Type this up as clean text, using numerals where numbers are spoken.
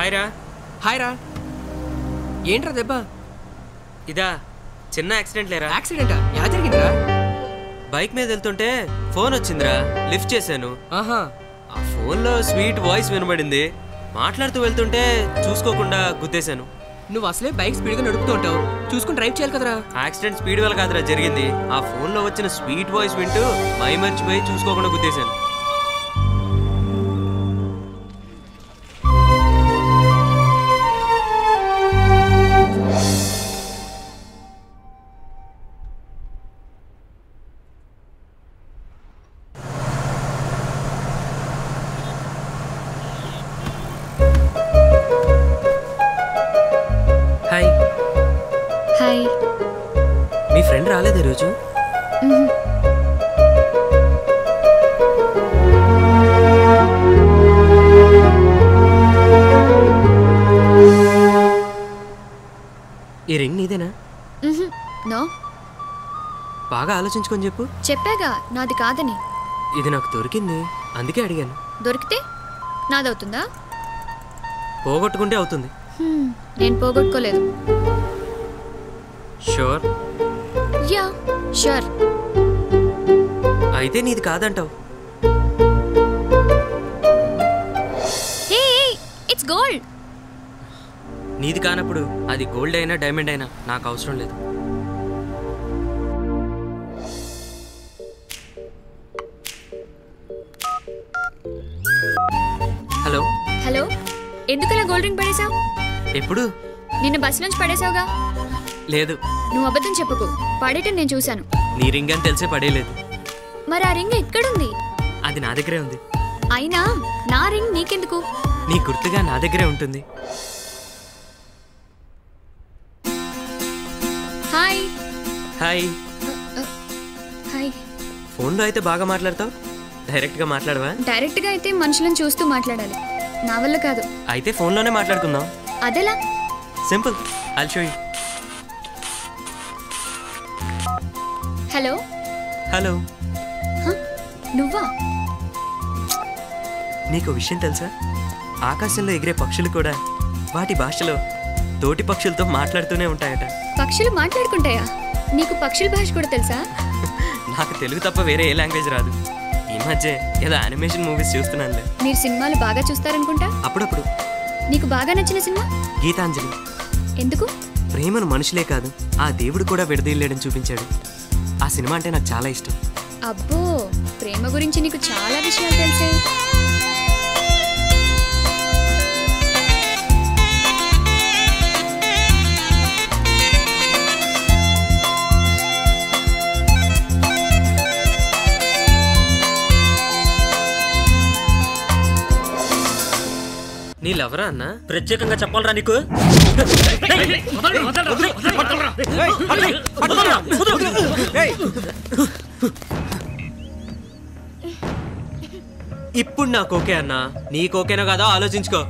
Hi రా. Hi రా. ఏంట్రా దెబ్బ? ఇదా చిన్న యాక్సిడెంట్ లేరా. యాక్సిడెంటా? ఎలా జరిగిందిరా? బైక్ మీద వెళ్తుంటే ఫోన్ వచ్చిందిరా, లిఫ్ట్ చేశాను. ఆహా. ఆ ఫోన్లో స్వీట్ వాయిస్ వినబడింది. మాట్లాడుతూ వెళ్తుంటే చూసుకోకుండా గుద్దేశాను. నువ్వు అసలే బైక్ స్పీడ్గా నడుపుతూ ఉంటావు, చూసుకుని డ్రైవ్ చేయాలి కదరా. యాక్సిడెంట్ స్పీడ్ వల్ల కాదురా జరిగింది. ఆ ఫోన్లో వచ్చిన స్వీట్ వాయిస్ వింటూ మర్చిపోయి చూసుకోకుండా గుద్దేశాను. హాయ్. హాయ్. మీ ఫ్రెండ్ రాలేదు ఈరోజు? ఈ రింగ్ నీదేనా? నో. బాగా ఆలోచించుకొని చెప్పు. చెప్పాగా నాది కాదని. ఇది నాకు దొరికింది, అందుకే అడిగాను. దొరికితే నాదవుతుందా? పోగొట్టుకుంటే అవుతుంది. నేను పోగొట్టుకోలేదు. షూర్? Yeah sure. అయితే నీది కాదంటావు. హే, ఇట్స్ గోల్డ్. నీది కానప్పుడు అది గోల్డ్ అయినా డైమండ్ అయినా నాకు అవసరం లేదు. హలో. హలో. ఎందుకలా గోల్డ్ రింగ్ పడేసావు? ఎప్పుడు? నిన్న బస్ నుంచి పడేసావుగా. లేదు. నువ్వు అబద్ధం చెప్పకు, పడేయటం నేను చూశాను. నీ రింగ్ అని తెలిసే పడేయలేదు. మరి ఆ రింగ్ ఎక్కడుంది? అది నా దగ్గరే ఉంది. అయినా నా రింగ్ నీకెందుకు? నీ గుర్తుగా నా దగ్గరే ఉంటుంది. హాయ్. హాయ్. హాయ్. ఫోన్లో అయితే బాగా మాట్లాడతావు, డైరెక్ట్గా మాట్లాడవా? డైరెక్ట్గా అయితే మనుషులను చూస్తూ మాట్లాడాలి, నా వల్ల కాదు. అయితే ఫోన్లోనే మాట్లాడుకుందాం. అదెలా? Simple, I'll show you. Hello. Hello. నువ్వా? నీకు విషయం తెలుసా? ఆకాశంలో ఎగిరే పక్షులు కూడా వాటి భాషలో తోటి పక్షులతో మాట్లాడుతూనే ఉంటాయట. పక్షులు మాట్లాడుకుంటాయా? నీకు పక్షుల భాష కూడా తెలుసా? నాకు తెలుగు తప్ప వేరే ఏ లాంగ్వేజ్ రాదు. ఈ మధ్య ఏదో యానిమేషన్ మూవీస్ చూస్తున్నానులే. మీరు సినిమాలు బాగా చూస్తారనుకుంటా. అప్పుడప్పుడు. నీకు బాగా నచ్చిన సినిమా? గీతాంజలి. ఎందుకు? ప్రేమను మనుషులే కాదు, ఆ దేవుడు కూడా విడదీయలేడని చూపించాడు. ఆ సినిమా అంటే నాకు చాలా ఇష్టం. అబ్బో, ప్రేమ గురించి నీకు చాలా విషయాలు తెలుసే. నీ లవరా అన్న? ప్రత్యేకంగా చెప్పాలరా నీకు? ఇప్పుడు నాకు ఓకే అన్నా, నీకు ఓకేనా కదా ఆలోచించుకో.